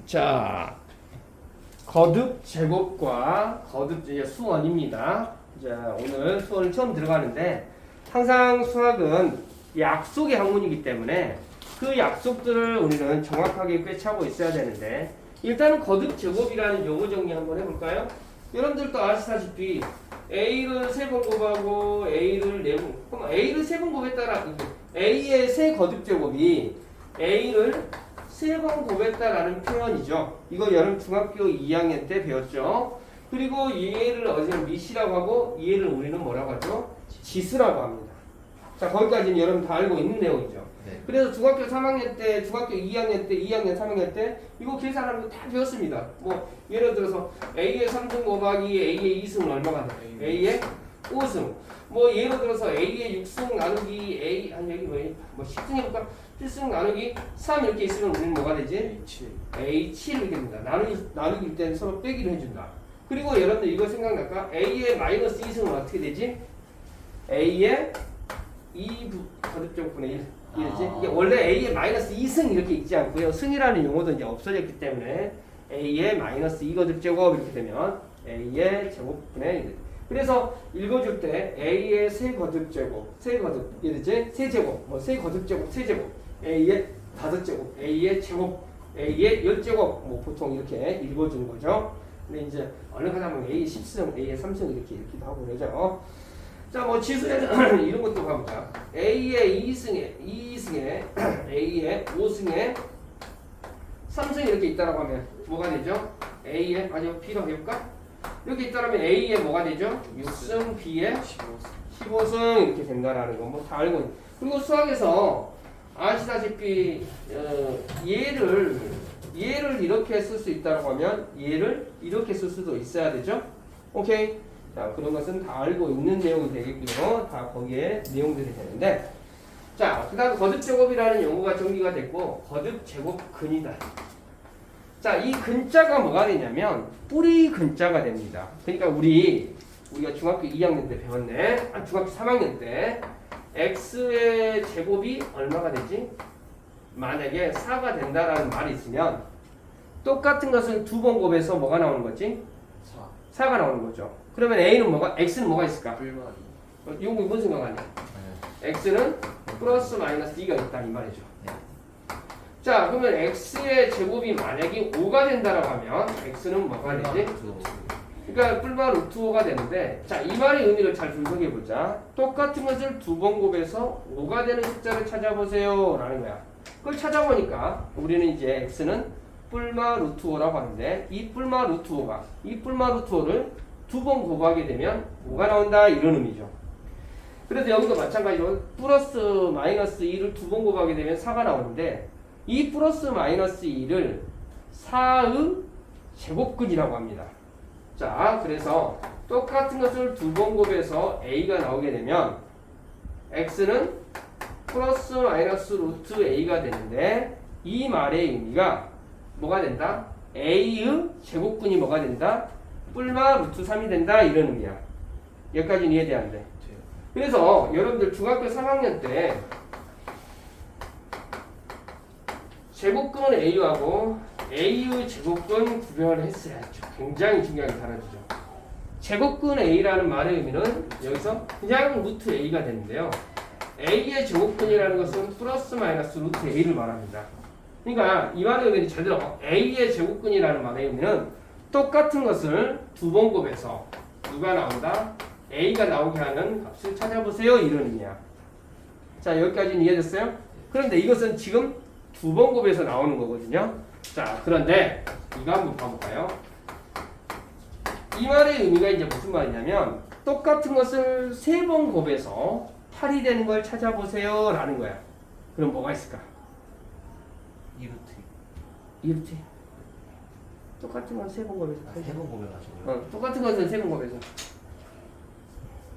자, 거듭 제곱과 거듭 이제 수원입니다. 자, 오늘 수원을 처음 들어가는데 항상 수학은 약속의 학문이기 때문에 그 약속들을 우리는 정확하게 꿰차고 있어야 되는데 일단은 거듭 제곱이라는 용어 정리 한번 해볼까요? 여러분들도 아시다시피 A를 3번 곱하고 A를 4번, 그럼 A를 3번 곱했다라 A의 세 거듭 제곱이 A를 3번 곱했다라는 표현이죠. 이거 여러분 중학교 2학년 때 배웠죠. 그리고 얘를 어제 미시라고 하고 얘를 우리는 뭐라고 하죠? 지수라고 합니다. 자, 거기까지는 여러분 다 알고 있는 내용이죠. 네. 그래서 중학교 3학년 때, 중학교 2학년 때, 2학년, 3학년 때 이거 계산하는 거 다 배웠습니다. 뭐 예를 들어서 A의 3승 곱하기 A의 2승은 얼마가 돼요? A의 5승. 뭐 예를 들어서 A의 6승 나누기 A 아니 여기 뭐 10승 해볼까? 7승 나누기 3 이렇게 있으면 우리는 뭐가 되지? A7 이렇게 됩니다. 나누기일 때는 서로 빼기로 해준다. 그리고 여러분들 이거 생각날까? A의 마이너스 2승은 어떻게 되지? A의 2 거듭제곱분의 1 이렇지? 이게 원래 A의 마이너스 2승 이렇게 있지 않고요. 승이라는 용어도 이제 없어졌기 때문에 A의 마이너스 2거듭제곱 이렇게 되면 A의 제곱분의 1. 그래서 읽어줄 때 A의 세거듭제곱, 세거듭, 이러지? 세제곱, 뭐 세거듭제곱, 세제곱, A의 5제곱, A의 제곱, A의 10제곱, 뭐 보통 이렇게 읽어주는 거죠. 근데 이제 어느 하다 보면 A의 10승, A의 3승 이렇게 읽기도 하고 그러죠. 자, 뭐 지수에는 이런 것도 가보자. A의 2승에 A의 5승에 3승 이렇게 있다라고 하면 뭐가 되죠? A의 아니요 B로 해볼까? 이렇게 있다라면 A의 뭐가 되죠? 6승, B의 15승 이렇게 된다라는 거 뭐 다 알고 있는. 그리고 수학에서 아시다시피 얘를 이렇게 쓸 수 있다고 하면 얘를 이렇게 쓸 수도 있어야 되죠. 오케이. 자, 그런 것은 다 알고 있는 내용이 되겠고요. 다 거기에 내용들이 되는데, 자, 그다음 거듭 제곱이라는 용어가 정리가 됐고 거듭 제곱근이다. 자, 이 근자가 뭐가 되냐면 뿌리 근자가 됩니다. 그러니까 우리가 중학교 2학년 때 배웠네. 중학교 3학년 때 x의 제곱이 얼마가 되지? 만약에 4가 된다라는 말이 있으면 똑같은 것을 두 번 곱해서 뭐가 나오는 거지? 4가 나오는 거죠. 그러면 a는 뭐가? x는 뭐가 있을까? 이거 무슨 생각하냐? x는 플러스 마이너스 2가 있다 이 말이죠. 자, 그러면 x의 제곱이 만약에 5가 된다라고 하면 x는 뭐가 되지? 그러니까 뿔마 루트 5가 되는데, 자, 이 말의 의미를 잘 분석해 보자. 똑같은 것을 두 번 곱해서 5가 되는 숫자를 찾아보세요 라는 거야. 그걸 찾아보니까 우리는 이제 x는 뿔마 루트 5라고 하는데, 이 뿔마 루트 5를 두 번 곱하게 되면 5가 나온다 이런 의미죠. 그래서 여기도 마찬가지로 플러스 마이너스 2를 두 번 곱하게 되면 4가 나오는데, 이 플러스 마이너스 2를 4의 제곱근이라고 합니다. 자, 그래서 똑같은 것을 두 번 곱해서 a가 나오게 되면 x는 플러스 마이너스 루트 a가 되는데, 이 말의 의미가 뭐가 된다? a의 제곱근이 뭐가 된다? 뿔마 루트 3이 된다 이런 의미야. 여기까지는 이해돼 안 돼? 그래서 여러분들 중학교 3학년 때 제곱근 A하고 A의 제곱근 구별을 했어야죠. 굉장히 중요하게 다뤄지죠. 제곱근 A라는 말의 의미는 여기서 그냥 루트 A가 되는데요. A의 제곱근이라는 것은 플러스 마이너스 루트 A를 말합니다. 그러니까 이 말의 의미는 잘 들어. A의 제곱근이라는 말의 의미는 똑같은 것을 두 번 곱해서 누가 나온다? A가 나오게 하는 값을 찾아보세요. 이런 의미야. 자, 여기까지는 이해됐어요? 그런데 이것은 지금 두 번 곱해서 나오는 거거든요. 자, 그런데 이거 한번 봐볼까요? 이 말의 의미가 이제 무슨 말이냐면 똑같은 것을 세 번 곱해서 8이 되는 걸 찾아보세요 라는 거야. 그럼 뭐가 있을까? 2루트. 똑같은 건 세 번 곱해서 3번 곱해가지고요. 똑같은 것은 세 번 곱해서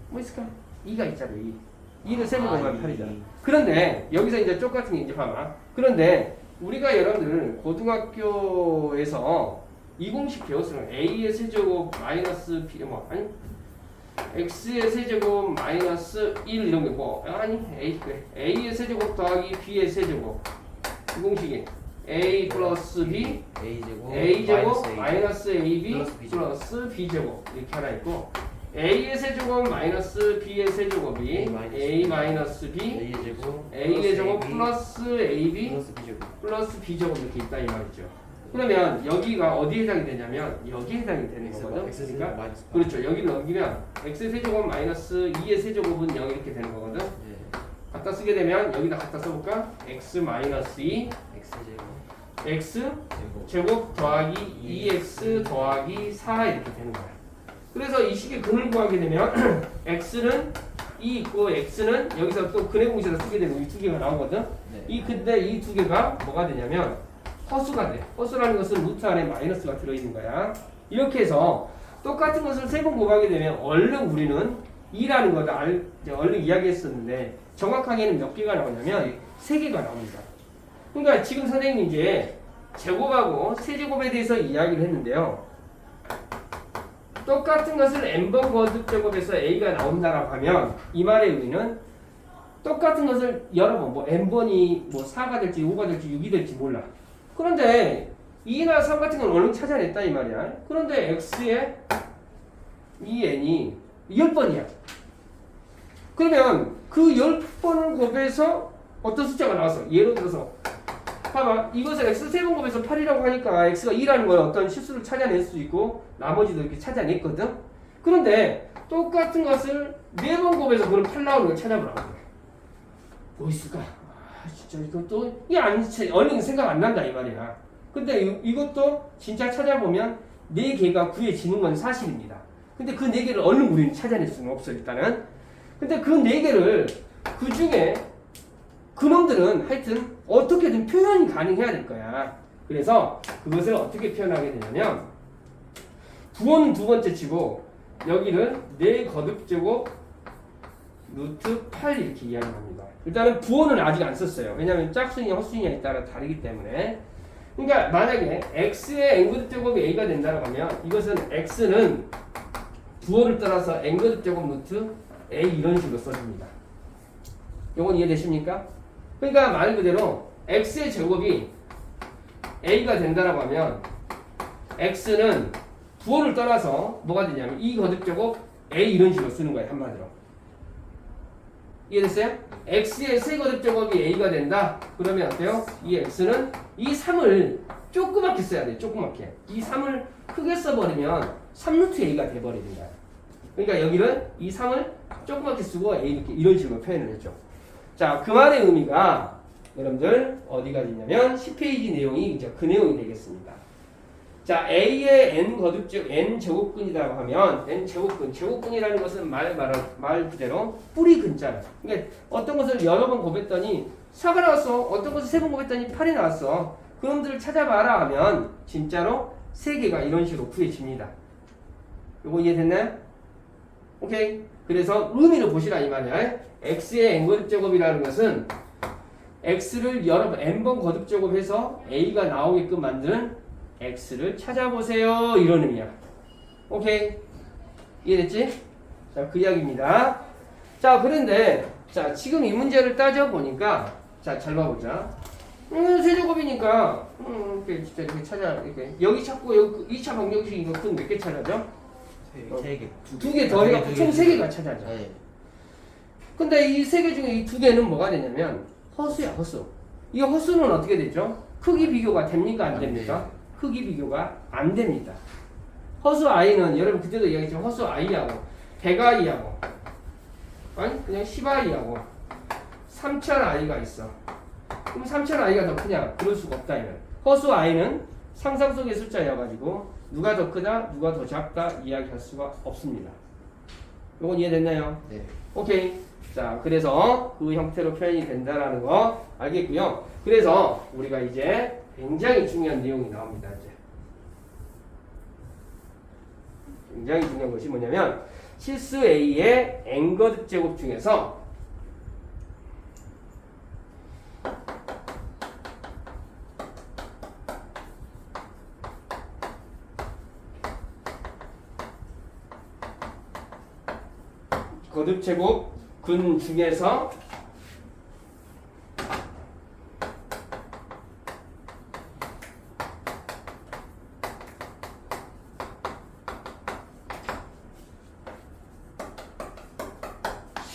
뭐 있을까? 2가 있잖아. 2를 세 번 곱하면 8이잖아. 그런데 여기서 이제 똑같은 게 이제 봐봐. 그런데 우리가 여러분들 고등학교에서 이 공식 배웠으면 a의 세제곱 마이너스 b x의 세제곱 마이너스 1 이런 게 뭐 아니 a의 세제곱 더하기 b의 세제곱 이 공식이 A 플러스 B A제곱 마이너스 AB 플러스 B제곱 이렇게 하나 있고 A의 세제곱 마이너스 B의 세제곱이 A 마이너스 B A의 제곱 플러스 AB 플러스 B제곱 이렇게 있다 이 말이죠. 그러면 여기가 어디에 해당이 되냐면 여기에 해당이 되는 거거든. 그러니까 그렇죠. 여기를 넘기면 X의 세제곱 마이너스 2의 세제곱은 0 이렇게 되는 거거든. 갖다 쓰게 되면 여기다 갖다 써볼까? X 마이너스 2 X 제곱 더하기 2X 더하기 4 이렇게 되는 거야. 그래서 이 식의 근을 구하게 되면 X는 2 있고 X는 여기서 또 근의 공식에다 쓰게 되면 이 두 개가 나오거든. 근데 이 두 개가 뭐가 되냐면 허수가 돼. 허수라는 것은 루트 안에 마이너스가 들어있는 거야. 이렇게 해서 똑같은 것을 세 번 곱하게 되면 얼른 우리는 2라는 거를 얼른 이야기했었는데 정확하게는 몇 개가 나오냐면 3개가 나옵니다. 그러니까 지금 선생님이 이제 제곱하고 세제곱에 대해서 이야기를 했는데요. 똑같은 것을 n번 거듭제곱해서 a가 나온다라고 하면 이 말의 의미는 똑같은 것을 여러 번 뭐 n번이 뭐 4가 될지 5가 될지 6이 될지 몰라. 그런데 2나 3 같은 건 얼른 찾아냈다 이 말이야. 그런데 x의 이 n이 10번이야. 그러면 그 10번을 곱해서 어떤 숫자가 나왔어. 예를 들어서 봐봐. 이것을 x 3번 곱해서 8이라고 하니까 x가 2라는 걸 어떤 실수를 찾아낼 수 있고 나머지도 이렇게 찾아냈거든. 그런데 똑같은 것을 4번 곱해서 그걸 8 나오는 걸 찾아보라고. 뭐 있을까? 진짜 이것도 얼른 생각 안 난다 이 말이야. 근데 이것도 진짜 찾아보면 4개가 구해지는 건 사실입니다. 근데 그 4개를 얼른 우리는 찾아낼 수는 없어 일단은. 근데 그 4개를 그 중에 그놈들은 하여튼 어떻게든 표현이 가능해야 될 거야. 그래서 그것을 어떻게 표현하게 되냐면 부호는 두 번째 치고 여기를 4 거듭제곱 루트 8 이렇게 이야기합니다. 일단은 부호는 아직 안 썼어요. 왜냐하면 짝수냐 헛수냐에 따라 다르기 때문에. 그러니까 만약에 x의 n거듭제곱이 a가 된다고 하면 이것은 x는 부호를 따라서 n거듭제곱 루트 a 이런 식으로 써줍니다. 이건 이해되십니까? 그러니까 말 그대로 x의 제곱이 a가 된다고 하면 x는 부호를 떠나서 뭐가 되냐면 이 거듭제곱 a 이런 식으로 쓰는 거예요. 한마디로. 이해됐어요? x의 세거듭제곱이 a가 된다. 그러면 어때요? 이 x는 이 3을 조그맣게 써야 돼요. 조그맣게. 이 3을 크게 써버리면 3루트 a가 돼버리는 거야. 그러니까 여기는 이 3을 조그맣게 쓰고 a 이렇게 이런 식으로 표현을 했죠. 자, 그 말의 의미가 여러분들 어디가 있냐면 10페이지 내용이 이제 그 내용이 되겠습니다. 자, a의 n 거듭제곱 n 제곱근이라고 하면 n 제곱근이라는 것은 말 그대로 뿌리 근자라. 그러니까 어떤 것을 여러 번 곱했더니 4가 나왔어. 어떤 것을 3번 곱했더니 8이 나왔어. 그놈들을 찾아봐라 하면 진짜로 3개가 이런 식으로 구해집니다. 요거 이해됐나요? 오케이. 그래서 의미를 보시라 이 말이야. x의 n 거듭제곱이라는 것은 x를 여러 번 n번 거듭제곱해서 a가 나오게끔 만드는 x를 찾아보세요. 이런 의미야. 오케이. 이해됐지? 자, 그 이야기입니다. 자, 그런데 자, 지금 이 문제를 따져보니까 자, 잘 봐보자. 세제곱이니까 이렇게 진짜 이렇게 찾아 이렇게 여기 찾고 여기 2차 방정식 이거 큰 몇 개 찾아죠? 3개. 2개 더 해갖고 총 3개가 찾아져. 근데 이 3개 중에 이 2개는 뭐가 되냐면 허수야, 허수. 이 허수는 어떻게 되죠? 크기 비교가 됩니까? 안 됩니까? 크기 비교가 안 됩니다. 허수 i는 여러분 그때도 이야기했지만 허수 i하고 100i하고 아니 그냥 10i하고 3000i가 있어. 그럼 3000i가 더 크냐? 그럴 수가 없다 이면. 허수 i는 상상 속의 숫자여가지고 누가 더 크다, 누가 더 작다 이야기할 수가 없습니다. 이건 이해됐나요? 네. 오케이. 자, 그래서 그 형태로 표현이 된다라는 거 알겠고요. 그래서 우리가 이제 굉장히 중요한 내용이 나옵니다. 이제 굉장히 중요한 것이 뭐냐면 실수 A의 n거듭제곱 중에서 거듭제곱 근 중에서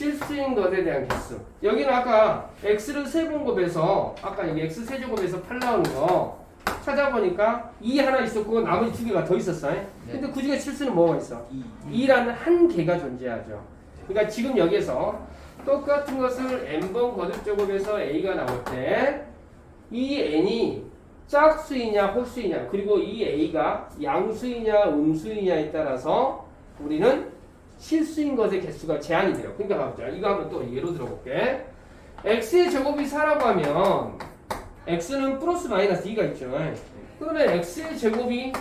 실수인 것에 대한 개수. 여기는 아까 x를 세분곱해서 아까 여기 x 세제곱에서 8 나오는 거 찾아보니까 2 하나 있었고 나머지 두 개가 더 있었어요. 근데 그 중에 실수는 뭐가 있어? 2라는 한 개가 존재하죠. 그러니까 지금 여기서 똑같은 것을 n번 거듭제곱해서 a가 나올 때 이 n이 짝수이냐 홀수이냐 그리고 이 a가 양수이냐 음수이냐에 따라서 우리는 실수인 것의 개수가 제한이 돼요. 그러니까 봐보자. 이거 한번 또 예로 들어볼게. x의 제곱이 4라고 하면 x는 플러스 마이너스 2가 있죠. 그러면 x의 제곱이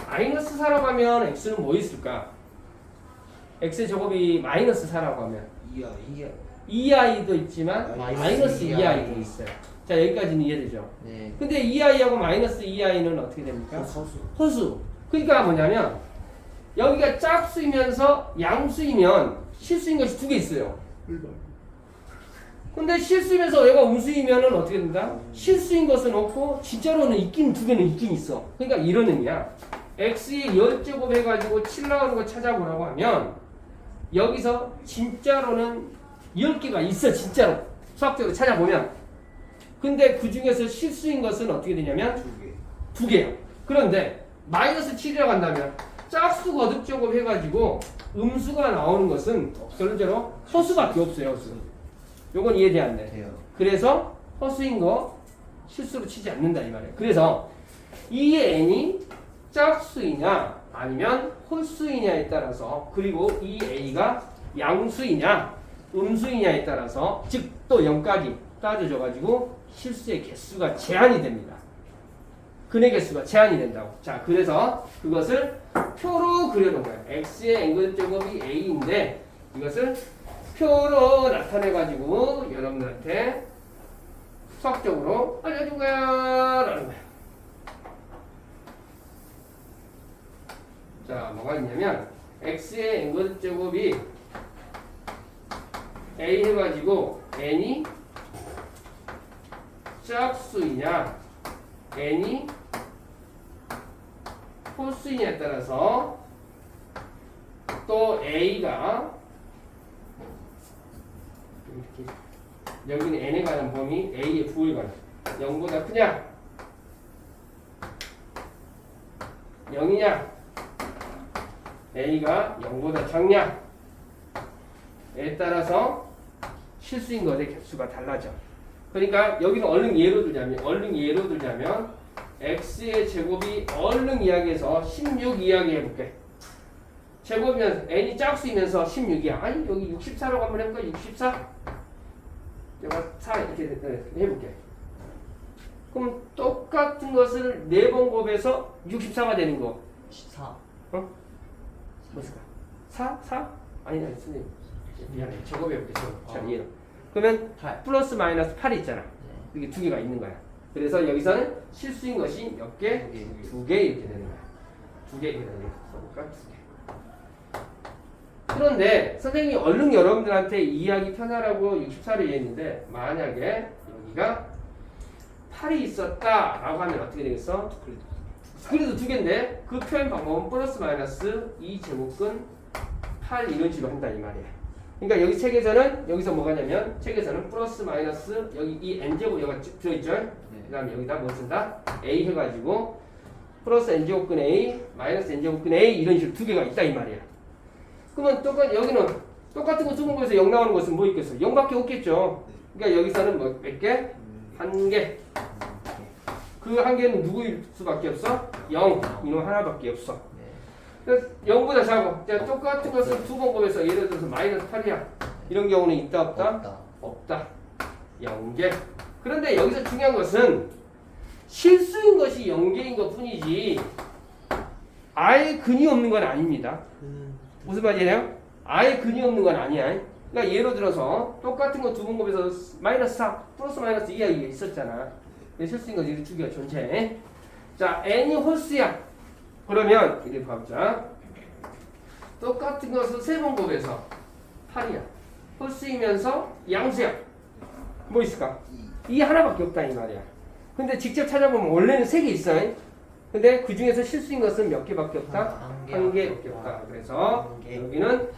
마이너스 4라고 하면 x는 뭐 있을까? x의 제곱이 마이너스 4라고 하면 2i도 있지만 마이너스 2i도 있어요. 자, 여기까지는 이해되죠? 네. 근데 2i하고 마이너스 2i는 어떻게 됩니까? 허수. 그러니까 뭐냐면 여기가 짝수이면서 양수이면 실수인 것이 두 개 있어요. 근데 실수이면서 얘가 음수이면은 어떻게 된다? 실수인 것은 없고 진짜로는 있긴 두 개는 있긴 있어. 그러니까 이런 의미야. x의 10제곱 해가지고 7 나오는 거 찾아보라고 하면 여기서 진짜로는 10개가 있어. 진짜로 수학적으로 찾아보면. 근데 그 중에서 실수인 것은 어떻게 되냐면 두 개야. 그런데 마이너스 7이라고 한다면 짝수 거듭제곱 해가지고 음수가 나오는 것은 결론적으로 허수밖에 없어요. 허수. 요건 이해돼 안 돼? 돼요. 그래서 허수인 거 실수로 치지 않는다 이 말이에요. 그래서 이 n이 짝수이냐 아니면 홀수이냐에 따라서 그리고 이 a가 양수이냐 음수이냐에 따라서 즉 또 0까지 따져줘가지고 실수의 개수가 제한이 됩니다. 근의 개수가 제한이 된다고. 자, 그래서 그것을 표로 그려놓은 거예요. x의 n근 제곱이 a인데 이것을 표로 나타내가지고 여러분들한테 수학적으로 알려준 거야 라는 거야. 자, 뭐가 있냐면 x의 n근 제곱이 a 해가지고 n이 짝수이냐 n이 홀수이냐에 따라서 또 a가 이렇게 여기는 n에 관한 범위 a의 부호에 관한 0보다 크냐 0이냐 a가 0보다 작냐에 따라서 실수인 것의 개수가 달라져. 그러니까 여기는 얼른 예로 들자면 x의 제곱이 얼른 이야기해서 16 이야기 해볼게. 제곱이면 n이 짝수이면서 16이야. 아니 여기 64라고 한번 해볼까? 64? 제가 4 이렇게 해볼게. 그럼 똑같은 것을 4번 곱해서 64가 되는 거. 14. 어? 무엇일까? 4? 4? 아니 선생님 미안해. 제곱해볼게. 자, 이해로. 그러면 8. 플러스 마이너스 8이 있잖아. 네. 이게 두 개가 있는 거야. 그래서 여기서는 실수인 것이 몇 개? 두 개 이렇게 되는 거야. 두 개 이렇게 되는 거야. 써볼까? 두 개. 그런데 선생님이 얼른 여러분들한테 이해하기 편하라고 64를 이해했는데 만약에 여기가 8이 있었다라고 하면 어떻게 되겠어? 그래도 두 개인데 그 표현 방법은 플러스 마이너스 2제곱근 8 이런 식으로 한다 이 말이야. 그러니까 여기 책에서는 여기서 뭐가 냐면 책에서는 플러스 마이너스 여기 이 n제곱 여기가 들어있죠? 그 다음에 여기다 뭐 쓴다? a 해가지고 플러스 n제곱근 a 마이너스 n제곱근 a 이런 식으로 두 개가 있다 이 말이야. 그러면 여기는 똑같은 거 두번 거에서 0 나오는 것은 뭐 있겠어? 0밖에 없겠죠. 그러니까 여기서는 뭐 몇 개? 한 개. 그 한 개는 누구일 수밖에 없어? 0. 이놈 하나밖에 없어. 그래서 0보다 작아. 똑같은 것을 두 번 곱해서 예를 들어서 마이너스 8이야. 이런 경우는 있다 없다? 없다. 0개. 그런데 여기서 중요한 것은 실수인 것이 0개인 것 뿐이지 아예 근이 없는 건 아닙니다. 무슨 말이에요? 아예 근이 없는 건 아니야. 그러니까 예를 들어서 똑같은 거 두 번 곱해서 마이너스 4 플러스 마이너스 2가 이게 있었잖아. 실수인 것이 이렇게 두 개가 존재해. 자, n이 홀수야. 그러면 이렇게 봐보자. 똑같은 것을 세 번 곱해서 8이야. 홀수이면서 양수야. 뭐 있을까? 2 하나밖에 없다 이 말이야. 근데 직접 찾아보면 원래는 3개 있어요. 근데 그 중에서 실수인 것은 몇 개밖에 없다? 한 개밖에 없다. 그래서 여기는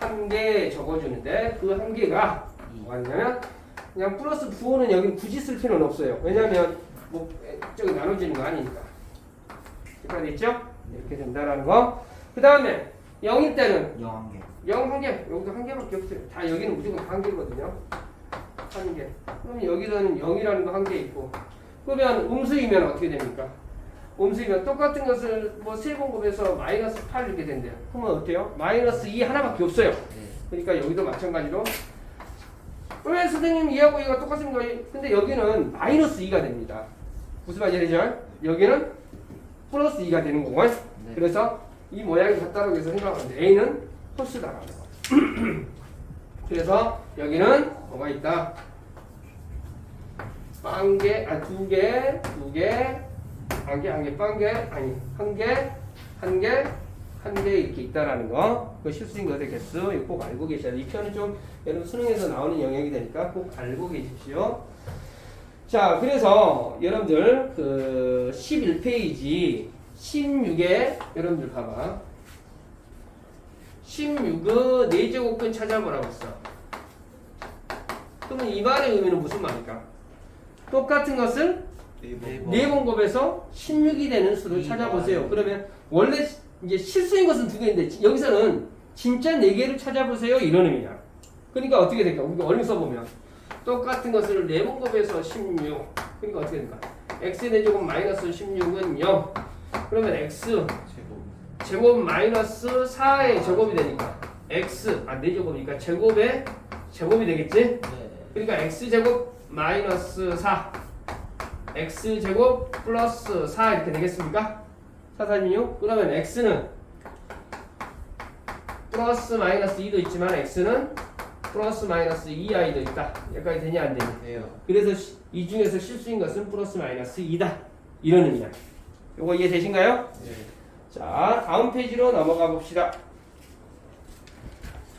한 개 적어주는데 그 한 개가 뭐냐면 그냥 플러스 부호는 여기 굳이 쓸 필요는 없어요. 왜냐하면 뭐 저기 나눠지는 거 아니니까. 여기까지 있죠? 이렇게 된다라는 거. 그 다음에 0일 때는 0한 개. 0 한 개. 여기도 한 개밖에 없어요. 다 여기는 무조건 한 개거든요. 한 개. 그럼 여기서는 0이라는 거 한 개 있고. 그러면 음수이면 어떻게 됩니까? 음수이면 똑같은 것을 뭐 세 번 곱해서 마이너스 8 이렇게 된대요. 그러면 어때요? 마이너스 2 하나밖에 없어요. 그러니까 여기도 마찬가지로 왜 선생님 이하고 이가 똑같은 거예요? 근데 여기는 마이너스 2가 됩니다. 무슨 말인지 되죠? 여기는 플러스 2가 되는 거고. 그래서 이 모양이 같다고 해서 생각하는데 A는 홀수다라는 거. 그래서 여기는 뭐가 있다? 빵개, 두 개, 한 개, 빵개, 아니 한 개 이렇게 있다라는 거. 그 실수인 것의 개수 이거 꼭 알고 계셔야 돼요. 이 편은 좀 여러분 수능에서 나오는 영역이 되니까 꼭 알고 계십시오. 자, 그래서 여러분들 그 11페이지 16에 여러분들 봐봐. 16의 4제곱근 찾아보라고 했어. 그러면 이 말의 의미는 무슨 말일까? 똑같은 것을 4번 곱해서 16이 되는 수를 찾아보세요. 그러면 원래 이제 실수인 것은 2개인데 여기서는 진짜 4개를 찾아보세요 이런 의미야. 그러니까 어떻게 될까? 우리가 얼른 써보면 똑같은 것을 4번 곱해서 16. 그러니까 어떻게 될까? x의 4제곱 마이너스 16은 0. 그러면 x 제곱 마이너스 4의 제곱이 되니까 x 4제곱이니까 제곱의 제곱이 되겠지? 그러니까 x제곱 마이너스 4 x제곱 플러스 4 이렇게 되겠습니까? 4, 4, 6 그러면 x는 플러스 마이너스 2도 있지만 x는 플러스 마이너스 2i도 있다. 여기까지 되냐 안 되냐? 네요. 그래서 이 중에서 실수인 것은 플러스 마이너스 2다. 이런 의미야. 요거 이해되신가요? 네. 자, 다음 페이지로 넘어가 봅시다.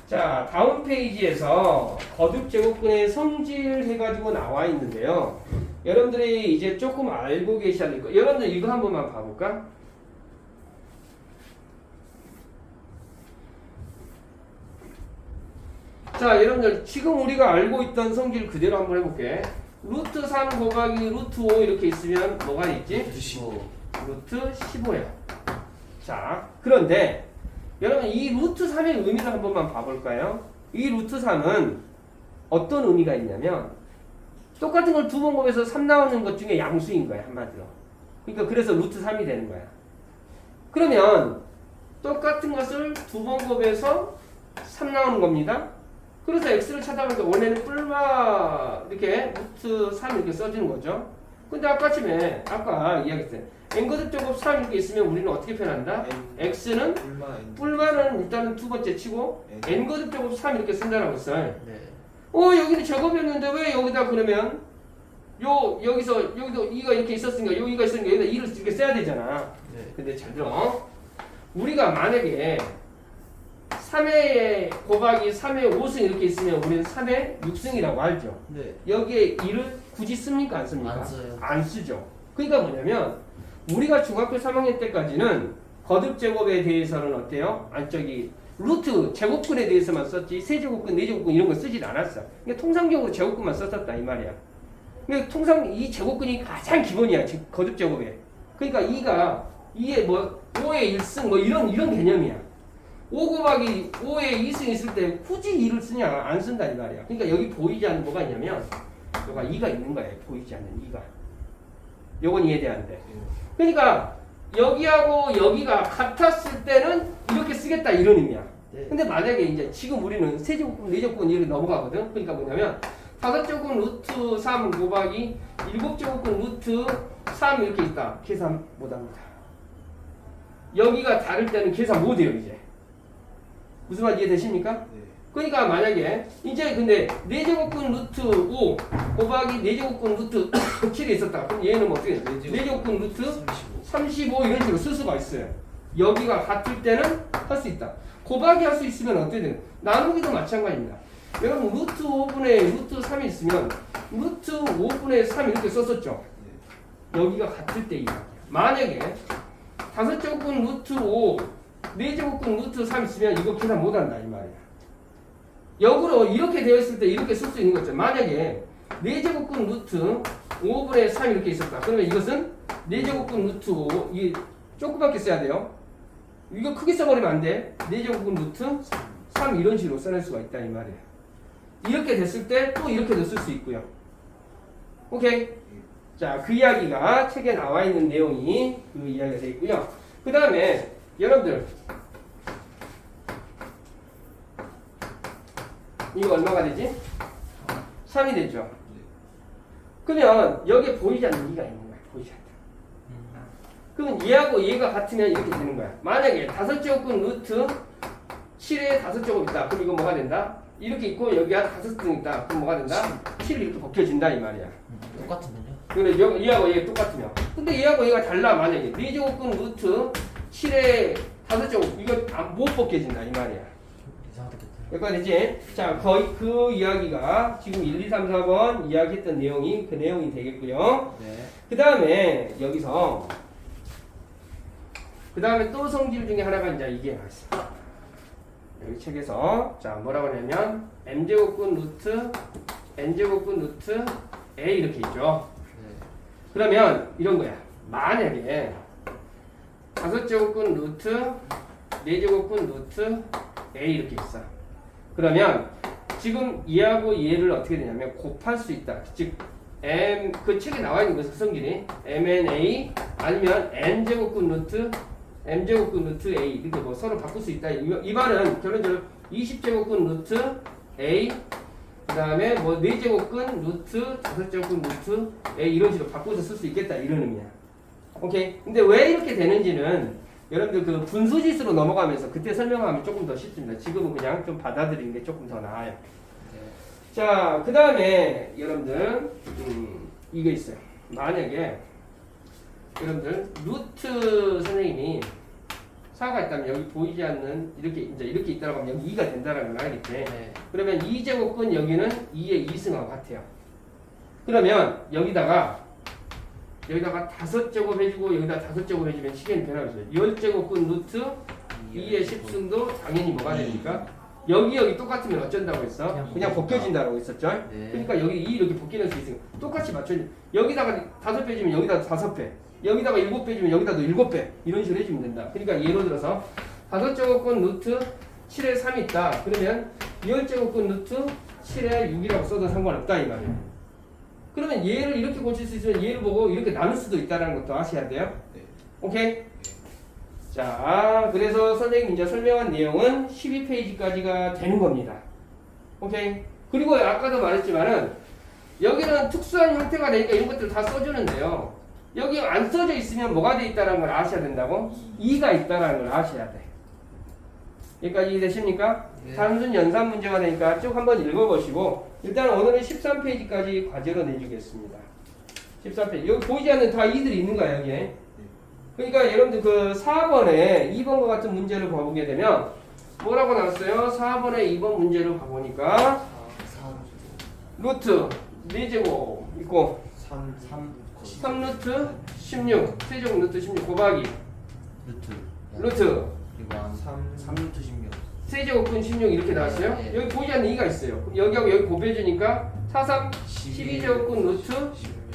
자, 다음 페이지에서 거듭 제곱근의 성질 해가지고 나와 있는데요. 여러분들이 이제 조금 알고 계셔야 될 거예요. 여러분들 이거 한 번만 봐볼까? 자, 여러분들 지금 우리가 알고 있던 성질 그대로 한번 해볼게. 루트 3 곱하기 루트 5 이렇게 있으면 뭐가 있지? 15. 루트 15야. 자, 그런데 여러분 이 루트 3의 의미를 한 번만 봐볼까요? 이 루트 3은 어떤 의미가 있냐면 똑같은 걸 2번 곱해서 3 나오는 것 중에 양수인 거야, 한마디로. 그러니까 그래서 루트 3이 되는 거야. 그러면 똑같은 것을 2번 곱해서 3 나오는 겁니다. 그래서 x를 찾아보니까 원래는 뿔마 이렇게 루트 3 이렇게 써주는 거죠. 근데 아까쯤에 아까 이야기했어요. n거듭 제곱 3 이렇게 있으면 우리는 어떻게 표현한다? x는 뿔마는 일단은 두 번째 치고 n거듭 제곱 3 이렇게 쓴다라고 했어요. 여기는 제곱이었는데 왜 여기다 그러면 여기도 2가 이렇게 있었으니까 여기가 있으니까 여기다 2를 이렇게 써야 되잖아. 근데 잘 들어. 우리가 만약에 3의 곱하기 3의 5승 이렇게 있으면 우리는 3의 6승이라고 알죠. 여기에 2를 굳이 씁니까? 안 씁니까? 안 써요. 안 쓰죠. 그러니까 뭐냐면 우리가 중학교 3학년 때까지는 거듭 제곱에 대해서는 어때요? 안쪽이 루트 제곱근에 대해서만 썼지 세제곱근, 네제곱근 이런 거 쓰진 않았어. 그러니까 통상적으로 제곱근만 썼었다 이 말이야. 그러니까 통상 이 제곱근이 가장 기본이야. 거듭 제곱에. 그러니까 2가 2에 뭐 5의 1승 뭐 이런 개념이야. 5 곱하기 5의 2승 있을 때 굳이 2를 쓰냐? 안 쓴다 이 말이야. 그러니까 여기 보이지 않는 뭐가 있냐면 여기가 2가 있는 거야. 보이지 않는 2가. 요건 이해돼야돼. 그러니까 여기하고 여기가 같았을 때는 이렇게 쓰겠다 이런 의미야. 근데 만약에 이제 지금 우리는 세제곱근, 네제곱근 이렇게 넘어가거든. 그러니까 뭐냐면 5제곱근 루트 3 곱하기 7제곱근 루트 3 이렇게 있다. 계산 못합니다. 여기가 다를 때는 계산 못해요 이제. 무슨 말 이해되십니까? 그러니까 만약에 이제 근데 4제곱근 루트 5 곱하기 4제곱근 루트 7이 있었다. 그럼 얘는 뭐 어떻게 돼? 4제곱근 루트 35 이런 식으로 쓸 수가 있어요. 여기가 같을 때는 할 수 있다. 곱하기 할 수 있으면 어떻게 되는? 나누기도 마찬가지입니다. 여러분 루트 5분의 루트 3이 있으면 루트 5분의 3 이렇게 썼었죠. 여기가 같을 때 이야. 만약에 5제곱근 루트 5 4제곱근 루트 3 있으면 이거 계산 못한다 이 말이야. 역으로 이렇게 되어 있을 때 이렇게 쓸 수 있는 거죠. 만약에 4제곱근 루트 5분의 3 이렇게 있었다. 그러면 이것은 4제곱근 루트 5 이게 조그맣게 써야 돼요. 이거 크게 써버리면 안 돼. 4제곱근 루트 3 이런 식으로 써낼 수가 있다 이 말이에요. 이렇게 됐을 때 또 이렇게도 쓸 수 있고요. 오케이. 자, 그 이야기가 책에 나와 있는 내용이 그 이야기가 되어 있고요. 그 다음에 여러분들 이거 얼마가 되지? 3이 되죠. 그러면 여기에 보이지 않는 2가 있는 거야. 보이지 않다. 그러면 얘하고 얘가 같으면 이렇게 되는 거야. 만약에 5제곱근 루트 7에 5제곱 있다. 그럼 이거 뭐가 된다? 이렇게 있고 여기가 5등 있다. 그럼 뭐가 된다? 7이 이렇게 벗겨진다 이 말이야. 똑같은데요? 근데 얘하고 얘가 똑같으면. 근데 얘하고 얘가 달라. 만약에 4제곱근 루트 7에 5제곱 이거 못 벗겨진다 이 말이야. 이상하겠다. 여기까지 되지? 자, 거의 그 이야기가 지금 1, 2, 3, 4번 이야기했던 내용이 그 내용이 되겠고요. 네. 그 다음에 여기서 그 다음에 또 성질 중에 하나가 이제 이게 나왔습니다. 여기 책에서 자 뭐라고 하냐면 m제곱근 루트 n제곱근 루트 a 이렇게 있죠. 네. 그러면 이런 거야. 만약에 5제곱근 루트 4제곱근 루트 a 이렇게 있어. 그러면 지금 얘하고 얘를 어떻게 되냐면 곱할 수 있다. 즉 m 그 책에 나와 있는 것은 성질이 mna 아니면 n제곱근 루트 m제곱근 루트 a 이렇게 뭐 서로 바꿀 수 있다. 이 말은 결론적으로 20제곱근 루트 a 그 다음에 뭐 4제곱근 루트 5제곱근 루트 a 이런 식으로 바꿔서 쓸 수 있겠다 이런 의미야. 오케이. 근데 왜 이렇게 되는지는 여러분들 그 분수지수로 넘어가면서 그때 설명하면 조금 더 쉽습니다. 지금은 그냥 좀 받아들이는 게 조금 더 나아요. 네. 자, 그 다음에 여러분들 이게 있어요. 만약에 여러분들 루트 선생님이 4가 있다면 여기 보이지 않는 이렇게 이제 이렇게 있다고 하면 여기 2가 된다는 걸 알겠지? 네. 그러면 2제곱근 여기는 2의 2승하고 같아요. 그러면 여기다가 5제곱 해주고 여기다 5제곱 해주면 시계는 변하겠죠. 10제곱근 루트 2의 10승도 당연히 뭐가 되니까 여기 똑같으면 어쩐다고 했어? 그냥 벗겨진다고 했었죠? 네. 그러니까 여기 2 이렇게 벗기는 수 있으니까 똑같이 맞춰줘. 여기다가 5 빼주면 여기다 5배, 여기다가 7 빼주면 여기다도 7배 이런 식으로 해주면 된다. 그러니까 예를 들어서 5제곱근 루트 7에 3이 있다. 그러면 10제곱근 루트 7에 6이라고 써도 상관없다 이 말이에요. 그러면 얘를 이렇게 고칠 수 있으면 얘를 보고 이렇게 나눌 수도 있다는 것도 아셔야 돼요. 네. 오케이? 자, 그래서 선생님이 이제 설명한 내용은 12페이지까지가 되는 겁니다. 오케이? 그리고 아까도 말했지만은 여기는 특수한 형태가 되니까 이런 것들 다 써주는데요. 여기 안 써져 있으면 뭐가 돼 있다는 걸 아셔야 된다고? 2가 있다는 걸 아셔야 돼. 여기까지 이해되십니까? 네. 단순 연산 문제가 되니까 쭉 한번 읽어보시고 일단 오늘은 13페이지까지 과제로 내주겠습니다. 13페이지. 여기 보이지 않는 다 이들이 있는 거야 여기에. 그러니까 여러분들 그 4번에 2번과 같은 문제를 봐보게 되면 뭐라고 나왔어요? 4번에 2번 문제를 봐보니까 루트 4제곱 있고 3루트 16 세제곱 루트 16 곱하기 루트 그리고 한 3루트 16. 세제곱근 16 이렇게 나왔어요? 네. 여기 보이지 않는 2가 있어요. 그럼 여기하고 여기 곱해주니까 4, 3, 12제곱근 루트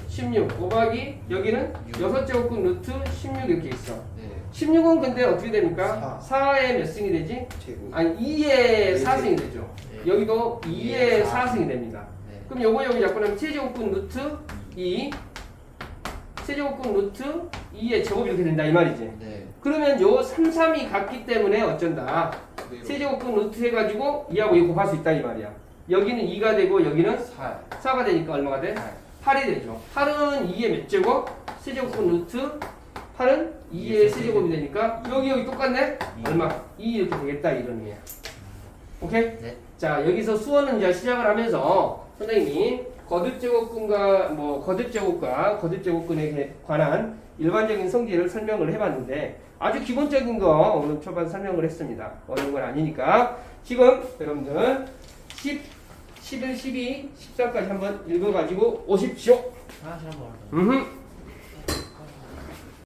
16 곱하기 여기는 6제곱근 루트 16 이렇게 있어. 네. 16은 근데 어떻게 됩니까? 4의 몇 승이 되지? 아니 2의 4승이 되죠. 네. 여기도 2의 4승이 됩니다. 네. 그럼 요거 여기 잡고 나면 세제곱근 루트 2 세제곱근 루트 2의 제곱 이렇게 된다 이 말이지. 네. 그러면 요 3, 3이 같기 때문에 어쩐다. 세제곱근 루트 해가지고 2하고 2 곱할 수 있다 이 말이야. 여기는 2가 되고 여기는 4가 되니까 얼마가 돼? 8이 되죠. 8은 2의 몇 제곱? 세제곱근 루트 8은 2의 세제곱이 되니까 여기 똑같네? 얼마? 2 이렇게 되겠다 이런 의미야. 오케이? 네. 자 여기서 수원은 이제 시작을 하면서 선생님이 거듭제곱근과 거듭제곱근에 관한 일반적인 성질을 설명을 해봤는데 아주 기본적인 거 오늘 초반 설명을 했습니다. 어려운 건 아니니까 지금 여러분들 10, 11, 12, 13까지 한번 읽어가지고 오십시오. 하나씩 한번. 음흠.